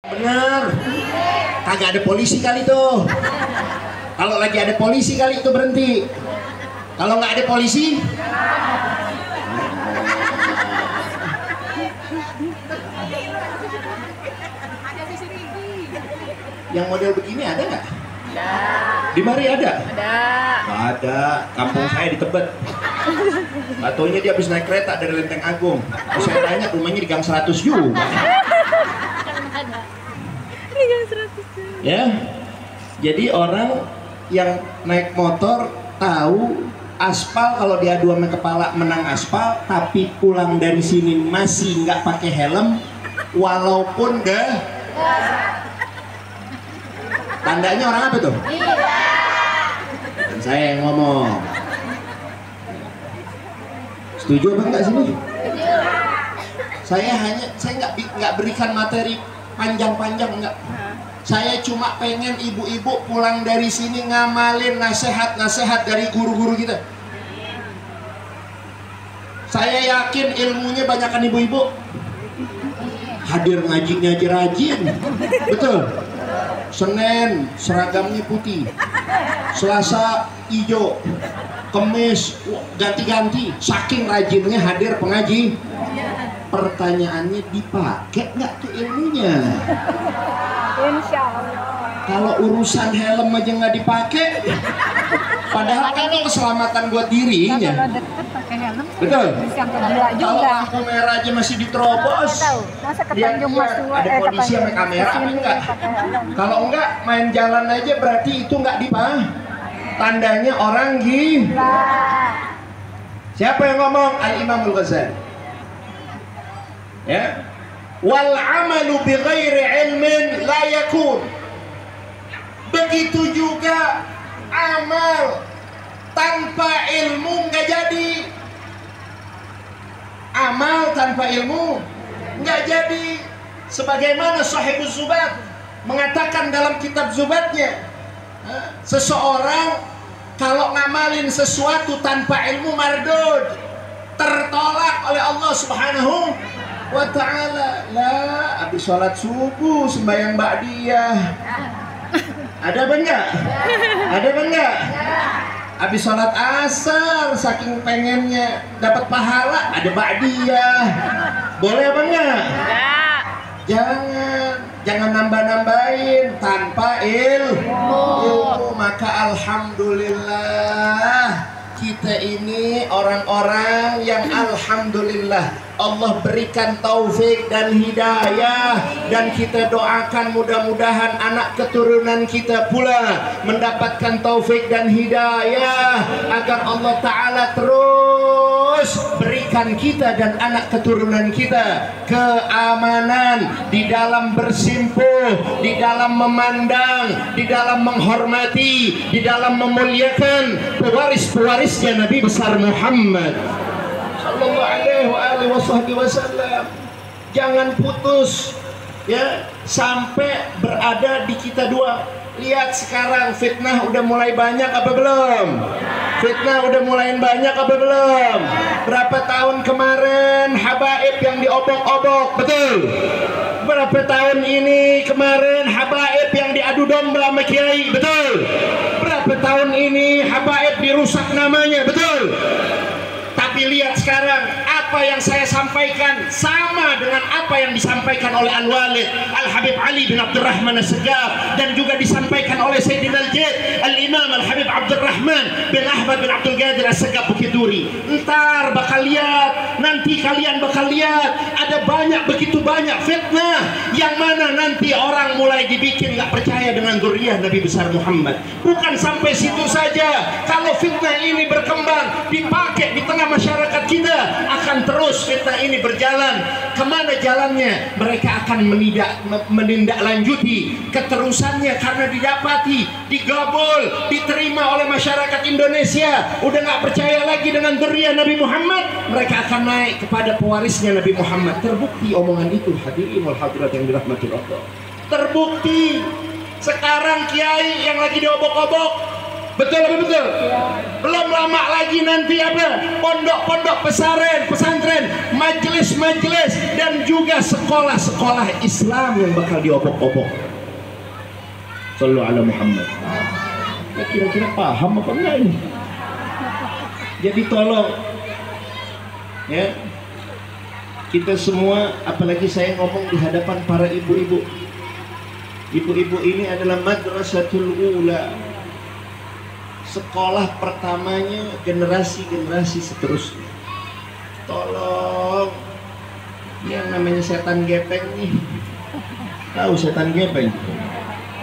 Bener, kagak ada polisi kali tuh. Kalau lagi ada polisi kali itu berhenti. Kalau nggak ada polisi, yang model begini ada nggak? Di Mari ada? Nggak ada. Kampung saya di Tebet. Nggak taunya dia habis naik kereta dari Lenteng Agung. Terus saya tanya rumahnya di Gang 100 juga. Ya, jadi orang yang naik motor tahu aspal kalau diadu sama kepala menang aspal, tapi pulang dari sini masih nggak pakai helm, walaupun tandanya orang apa tuh? Dan saya yang ngomong. Setuju apa enggak sini? Saya nggak berikan materi panjang-panjang enggak. Saya cuma pengen ibu-ibu pulang dari sini ngamalin nasihat-nasihat dari guru-guru kita. Saya yakin ilmunya banyakan ibu-ibu. Hadir ngaji rajin. Betul. Senin seragamnya putih. Selasa hijau. Kemis ganti-ganti. Saking rajinnya hadir pengaji. Pertanyaannya, dipakai nggak tuh ilmunya? Insya Allah. Kalau urusan helm aja nggak dipakai, padahal kan itu keselamatan buat dirinya. Kalau deket pakai helm, betul. Kalau lampu merah aja masih diterobos, lihat ada polisi sama kamera apa enggak? Kalau enggak main jalan aja berarti itu nggak dipakai. Tandanya orang gila. Siapa yang ngomong? Al-Imamul Ghazali. Ya, wal amalu bi ghairi ilmin la yakun. Begitu juga amal tanpa ilmu nggak jadi. Amal tanpa ilmu nggak jadi. Sebagaimana Sahibuz Zubat mengatakan dalam kitab Zubatnya, seseorang kalau ngamalin sesuatu tanpa ilmu mardud, tertolak oleh Allah Subhanahu wa ta'ala. Lah, habis sholat subuh sembahyang ba'diyah. Ada apa enggak? Ada apa enggak? Habis sholat asar saking pengennya dapat pahala, ada ba'diyah. Boleh apa enggak? Jangan nambah-nambahin tanpa ilmu. Maka alhamdulillah kita ini orang-orang yang alhamdulillah Allah berikan taufik dan hidayah, dan kita doakan mudah-mudahan anak keturunan kita pula mendapatkan taufik dan hidayah agar Allah Ta'ala terus berikan kita dan anak keturunan kita keamanan di dalam bersimpuh, di dalam memandang, di dalam menghormati, di dalam memuliakan pewaris-pewarisnya Nabi besar Muhammad sallallahu alaihi wasallam. Jangan putus ya sampai berada di kita dua. Lihat sekarang fitnah udah mulai banyak apa belum? Fitnah udah mulai banyak apa belum? Berapa tahun kemarin habaib yang diobok-obok, betul? Berapa tahun ini kemarin habaib yang diadu domba sama kiai, betul? Berapa tahun ini habaib dirusak namanya, betul? Tapi lihat sekarang apa yang saya sampaikan sama dengan apa yang disampaikan oleh Al-Walid Al-Habib Ali bin Abdurrahman As-Segaf, dan juga disampaikan oleh Sayyidina Al-Jid Al-Imam Al-Habib Abdurrahman bin Ahmad bin Abdul Qadir As-Segaf Bukit Duri. Ntar bakal lihat, nanti kalian bakal lihat ada begitu banyak fitnah yang mana nanti orang mulai dibikin nggak percaya dengan zuriyah Nabi besar Muhammad. Bukan sampai situ saja, kalau fitnah ini berkembang dipakai di tengah masyarakat kita, akan terus fitnah ini berjalan. Kemana jalannya? Mereka akan menindaklanjuti keterusannya karena didapati, digabul, diterima oleh masyarakat Indonesia. Udah nggak percaya lagi dengan zuriyah Nabi Muhammad, mereka akan naik kepada pewarisnya Nabi Muhammad. Terbukti omongan itu, hadirin wal hadirat yang dirahmati Allah. Terbukti sekarang kiai yang lagi diobok-obok Betul apa betul? Belum lama lagi nanti apa? Pondok-pondok pesantren, majelis-majelis, dan juga sekolah-sekolah Islam yang bakal diopok-opok. Sallu ala Muhammad. Ya, kira-kira paham apa enggak ini? Jadi tolong ya, kita semua, apalagi saya ngomong di hadapan para ibu-ibu. Ibu-ibu ini adalah madrasatul ula, sekolah pertamanya generasi-generasi seterusnya. Tolong, ini yang namanya setan gepeng nih, tahu setan gepeng?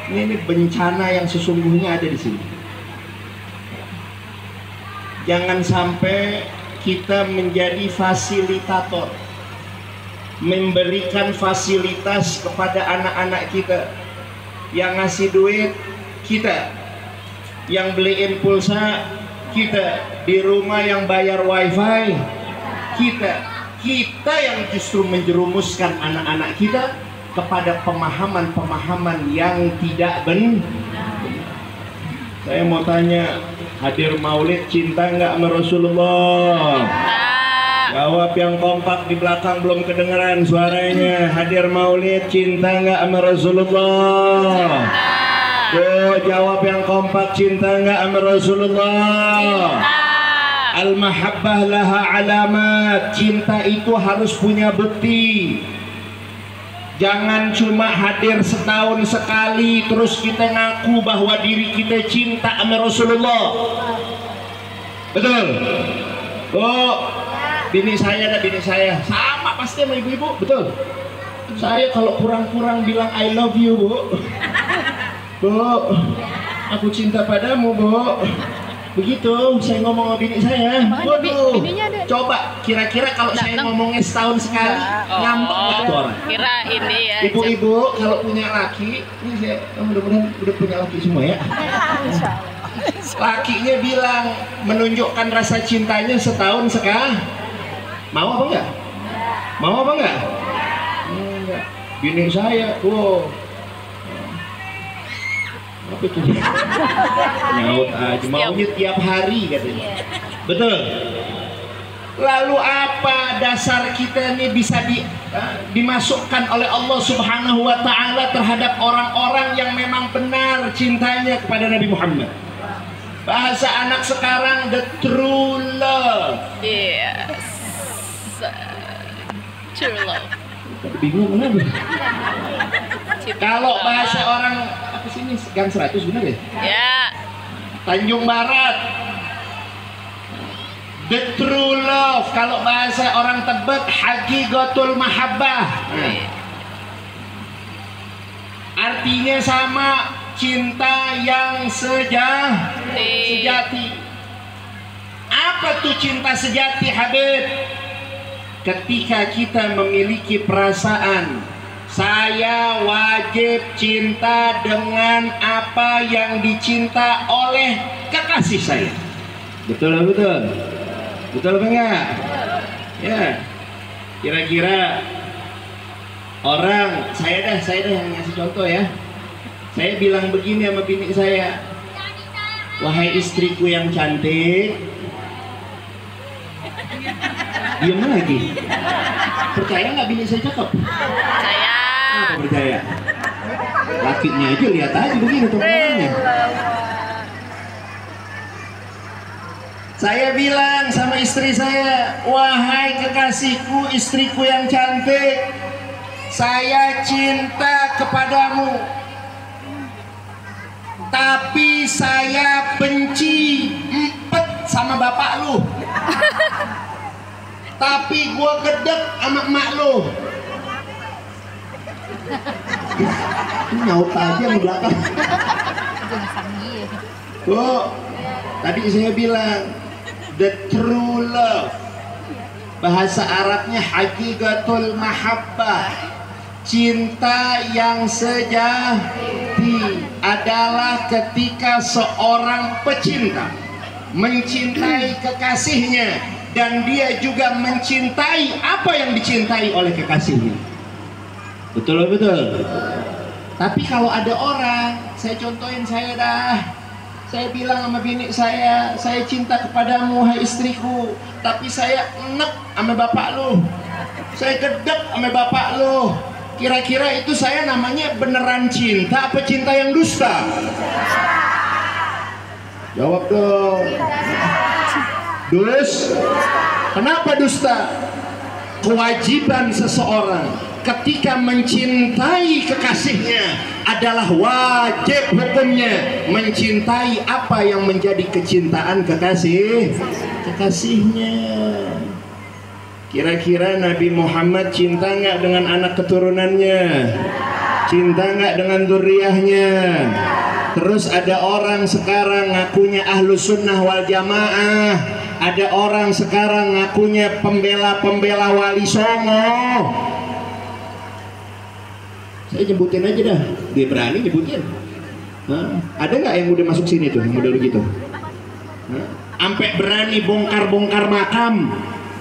Ini bencana yang sesungguhnya ada di sini. Jangan sampai kita menjadi fasilitator, memberikan fasilitas kepada anak-anak kita. Yang ngasih duit kita, yang beliin pulsa kita, di rumah yang bayar wifi kita yang justru menjerumuskan anak-anak kita kepada pemahaman-pemahaman yang tidak benar. Saya mau tanya, hadir maulid cinta nggak sama Rasulullah? Jawab yang kompak di belakang, belum kedengeran suaranya. Hadir maulid cinta nggak sama Rasulullah? Oh, jawab yang kompak, cinta nggak sama Rasulullah? Al-mahabbah laha alamat. Cinta itu harus punya bukti. Jangan cuma hadir setahun sekali terus kita ngaku bahwa diri kita cinta sama Rasulullah. Betul? Oh, bini saya sama pasti sama ibu-ibu, betul? Saya kalau kurang-kurang bilang I love you, Bu. Bu, aku cinta padamu, Bu. Begitu saya ngomong sama bini saya. Waduh, coba kira-kira kalau saya ngomongnya setahun sekali, ngambek nggak tuh orang? Kira ini ya. Ibu-ibu kalau punya laki, ini saya mudah-mudahan udah punya laki semua ya. Lakinya bilang menunjukkan rasa cintanya setahun sekali. Mau apa enggak? Mau apa enggak? Enggak. Bini saya, wow. Apa itu? Nyaut aja, maunya tiap hari katanya. Betul. Lalu apa dasar kita ini bisa dimasukkan oleh Allah Subhanahu wa taala terhadap orang-orang yang memang benar cintanya kepada Nabi Muhammad? Bahasa anak sekarang, the true love. Yes. True love. Bingung kenapa? Kalau bahasa orang apa sih ini, Gang 100 benar ya? Ya. Tanjung Barat, the true love. Kalau bahasa orang Tebet, haqiqatul mahabbah. Artinya sama, cinta yang sejati. Apa tuh cinta sejati, Habib? Ketika kita memiliki perasaan, saya wajib cinta dengan apa yang dicinta oleh kekasih saya. Betul apa betul? Betul apa enggak? Ya. Kira-kira orang, saya dah yang ngasih contoh ya. Saya bilang begini sama bini saya, wahai istriku yang cantik, diam lagi. Percaya nggak bini saya cakep? Percaya. Apa percaya? Lakinya aja lihat aja begini teman-temannya. Saya bilang sama istri saya, wahai kekasihku, istriku yang cantik, saya cinta kepadamu, tapi saya benci empet sama bapak lu. Tapi gua gedek sama emak lu. Nyaut aja di belakang. Tuh, tadi saya bilang the true love, bahasa Arabnya haqiqatul mahabbah, cinta yang sejati adalah ketika seorang pecinta mencintai kekasihnya dan dia juga mencintai apa yang dicintai oleh kekasihnya. Betul betul. Tapi kalau ada orang, saya contohin saya Saya bilang sama bini saya cinta kepadamu hai istriku, tapi saya enek sama bapak lu, saya gedek sama bapak lu. Kira-kira itu saya namanya beneran cinta apa cinta yang dusta? Jawab dong. Kenapa dusta? Kewajiban seseorang ketika mencintai kekasihnya adalah wajib hukumnya mencintai apa yang menjadi kecintaan kekasihnya. Kira-kira Nabi Muhammad cinta nggak dengan anak keturunannya? Cinta nggak dengan zuriyahnya? Terus ada orang sekarang ngakunya ahlu sunnah wal jamaah, ada orang sekarang ngakunya pembela wali songo. Saya nyebutin aja dah, dia berani nyebutin. Ada nggak yang udah masuk sini tuh, yang model begitu? Sampai berani bongkar-bongkar makam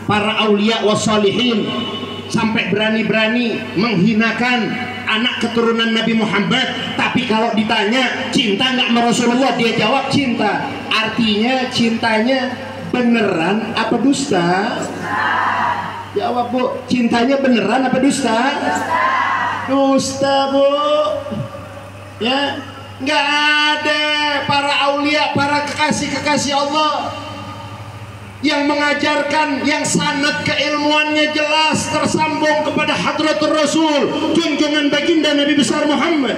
para aulia wassalihin, sampai berani-berani menghinakan anak keturunan Nabi Muhammad. Tapi kalau ditanya cinta nggak sama Rasulullah, dia jawab cinta. Artinya cintanya beneran apa dusta? Jawab bu, cintanya beneran apa dusta? Dusta bu. Ya, nggak ada para aulia, para kekasih Allah yang mengajarkan, yang sanad keilmuannya jelas tersambung kepada hadratur Rasul, junjungan baginda Nabi besar Muhammad.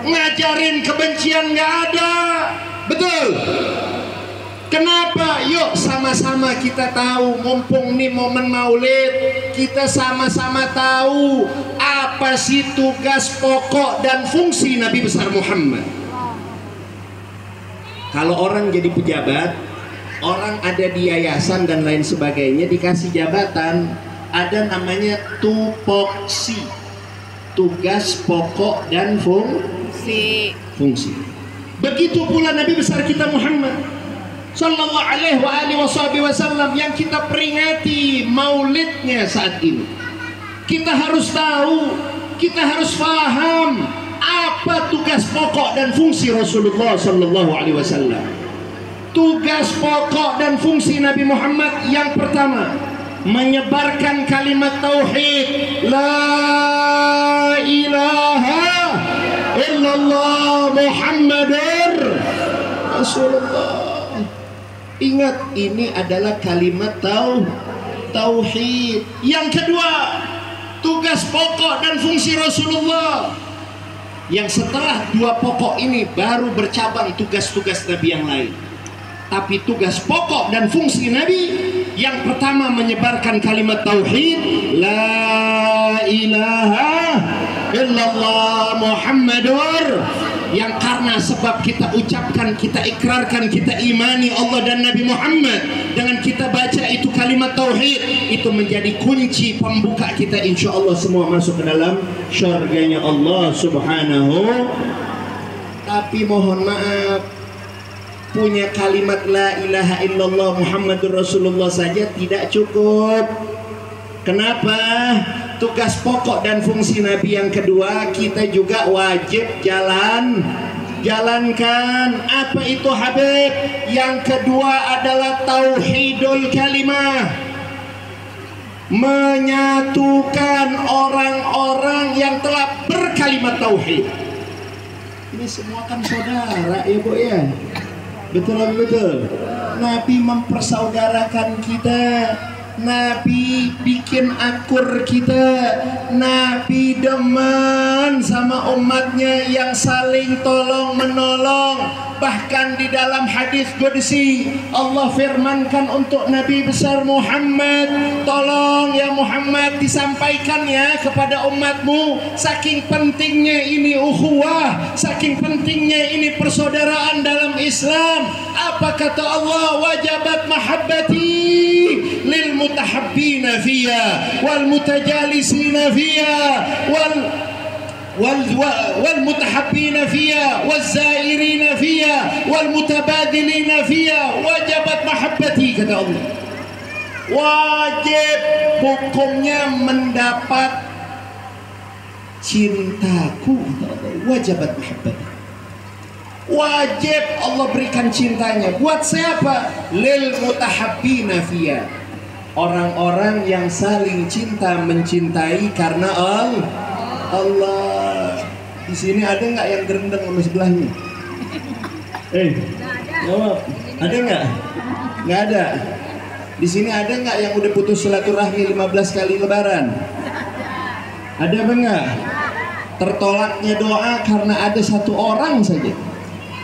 Ngajarin kebencian nggak ada. Betul. Kenapa? Yuk sama-sama kita tahu, mumpung nih momen maulid, kita sama-sama tahu apa sih tugas pokok dan fungsi Nabi besar Muhammad. Kalau orang jadi pejabat, orang ada di yayasan dan lain sebagainya, dikasih jabatan, ada namanya tupoksi, tugas pokok dan fungsi. Begitu pula Nabi besar kita Muhammad Sallallahu alaihi wasallam yang kita peringati maulidnya saat ini. Kita harus tahu, kita harus paham apa tugas pokok dan fungsi Rasulullah Sallallahu alaihi wasallam. Tugas pokok dan fungsi Nabi Muhammad yang pertama, menyebarkan kalimat tauhid, la ilaha illallah Muhammadur Rasulullah. Ingat, ini adalah kalimat tauhid. Yang kedua, tugas pokok dan fungsi Rasulullah. Yang setelah dua pokok ini baru bercabang tugas-tugas Nabi yang lain. Tapi tugas pokok dan fungsi Nabi yang pertama menyebarkan kalimat tauhid, la ilaha illallah Muhammadur, yang karena sebab kita ucapkan, kita ikrarkan, kita imani Allah dan Nabi Muhammad, dengan kita baca itu kalimat tauhid, itu menjadi kunci pembuka kita insya Allah semua masuk ke dalam syurganya Allah subhanahu. Tapi mohon maaf, punya kalimat la ilaha illallah Muhammadur Rasulullah saja tidak cukup. Kenapa? Tugas pokok dan fungsi Nabi yang kedua kita juga wajib jalankan. Apa itu Habib? Yang kedua adalah tauhidul kalimah, menyatukan orang-orang yang telah berkalimat tauhid. Ini semua kan saudara ya bu ya. Betul. Nabi mempersaudarakan kita, Nabi bikin akur kita, Nabi demen sama umatnya yang saling tolong menolong. Bahkan di dalam hadis qudsi Allah firmankan untuk Nabi besar Muhammad, tolong ya Muhammad disampaikan ya kepada umatmu, saking pentingnya ini ukhuwah, saking pentingnya ini persaudaraan dalam Islam. Apa kata Allah? Wajabat mahabbati lil mutahabbina fiyya wal mutajalisina fiyya والمتحبين فيها والزائرين فيها والمتبادلين فيها wajabat mahabbati, kata Allah. Wajib hukumnya mendapat cintaku, wajabat mahabbati. Wajib Allah berikan cintanya. Buat siapa? Lil mutahabbina fiyya. Orang-orang yang saling cinta mencintai karena Allah. Di sini ada nggak yang gerendeng sama sebelahnya? Jawab. Ada nggak? Nggak ada. Di sini ada nggak yang udah putus silaturahmi 15 kali lebaran? Ada apa nggak? Tertolaknya doa karena ada satu orang saja.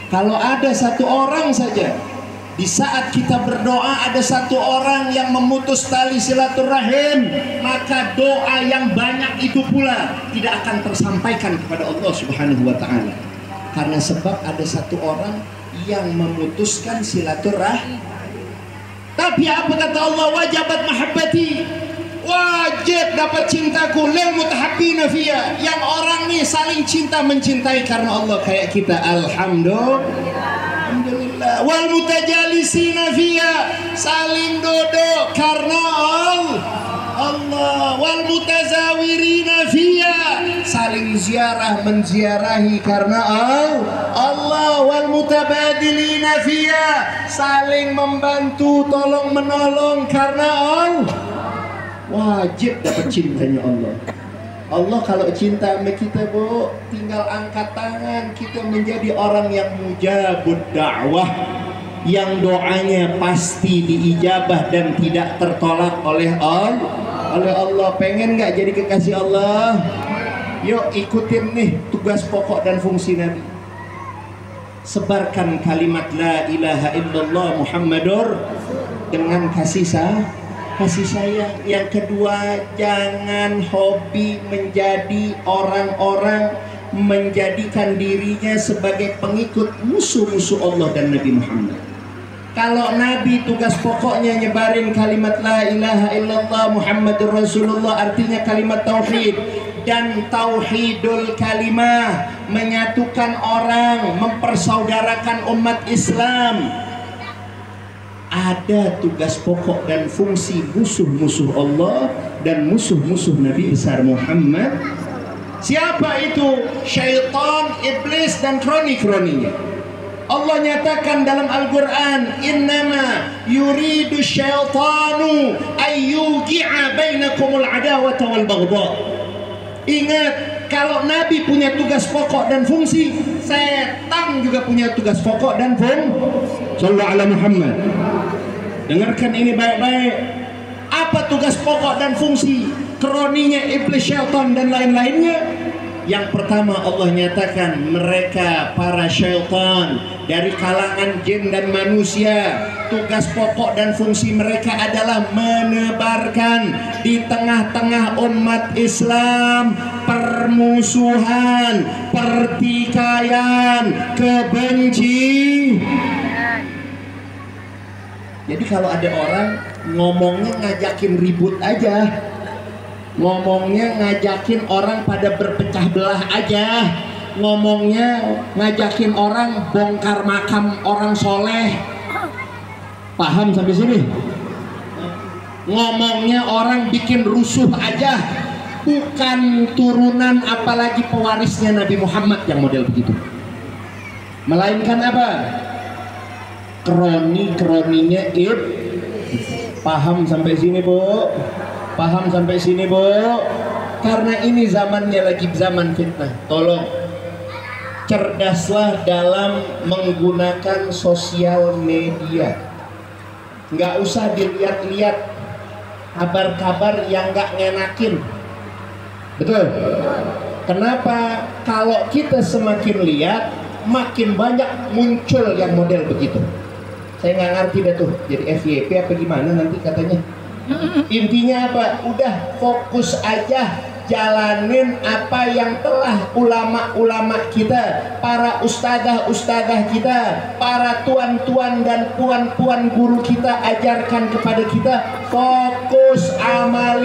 Kalau ada satu orang saja, di saat kita berdoa ada satu orang yang memutus tali silaturahim, maka doa yang banyak itu pula tidak akan tersampaikan kepada Allah Subhanahu wa Ta'ala. Karena sebab ada satu orang yang memutuskan silaturahim. Tapi apa kata Allah? Wajabat mahabbati, wajib dapat cintaku. Lil mutahabbina fiyya, yang orang nih saling cinta mencintai karena Allah kayak kita. Alhamdulillah. Wal mutajalisina fiyya, saling duduk karena Allah. Wal mutazawirina fiyya, saling ziarah menziarahi karena Allah. Wal mutabadilina fiyya, saling membantu tolong menolong karena Allah. Wajib dapat cintanya Allah. Allah kalau cinta sama kita, Bu, tinggal angkat tangan, kita menjadi orang yang mujabud dakwah, yang doanya pasti diijabah dan tidak tertolak oleh Allah. Pengen nggak jadi kekasih Allah? Yuk ikutin nih tugas pokok dan fungsi Nabi. Sebarkan kalimat la ilaha illallah Muhammadur dengan kasih sayang. Yang kedua, jangan hobi menjadi orang-orang menjadikan dirinya sebagai pengikut musuh-musuh Allah dan Nabi Muhammad. Kalau Nabi tugas pokoknya nyebarin kalimat la ilaha illallah Muhammadur Rasulullah, artinya kalimat tauhid, dan tauhidul kalimah, menyatukan orang, mempersaudarakan umat Islam. Ada tugas pokok dan fungsi musuh-musuh Allah dan musuh-musuh Nabi besar Muhammad. Siapa itu? Syaitan, iblis, dan kroni-kroninya. Allah nyatakan dalam Al-Quran, innama yuridu syaitanu ayyugi'a bainakumul adawata wal baghdha. Ingat, kalau Nabi punya tugas pokok dan fungsi, setan juga punya tugas pokok dan fungsi. Sallallahu ala Muhammad. Dengarkan ini baik-baik. Apa tugas pokok dan fungsi kroninya iblis, syaitan, dan lain-lainnya? Yang pertama, Allah nyatakan mereka para syaitan dari kalangan jin dan manusia, tugas pokok dan fungsi mereka adalah menebarkan di tengah-tengah umat Islam permusuhan, pertikaian, kebencian. Jadi kalau ada orang ngomongnya ngajakin ribut aja, ngomongnya ngajakin orang pada berpecah belah aja, ngomongnya ngajakin orang bongkar makam orang soleh. Paham sampai sini? Ngomongnya orang bikin rusuh aja, bukan turunan apalagi pewarisnya Nabi Muhammad yang model begitu. Melainkan apa? Kroni-kroninya Paham sampai sini, Bu? Paham sampai sini, Bu? Karena ini zamannya lagi zaman fitnah. Tolong cerdaslah dalam menggunakan sosial media. Nggak usah dilihat-lihat kabar-kabar yang nggak ngenakin. Betul? Kenapa? Kalau kita semakin lihat, makin banyak muncul yang model begitu. Saya nggak ngerti dah tuh, jadi FYP apa gimana nanti katanya. Intinya apa? Udah fokus aja, jalanin apa yang telah ulama-ulama kita, para ustadzah-ustadzah kita, para tuan-tuan dan puan-puan guru kita ajarkan kepada kita. Fokus amal.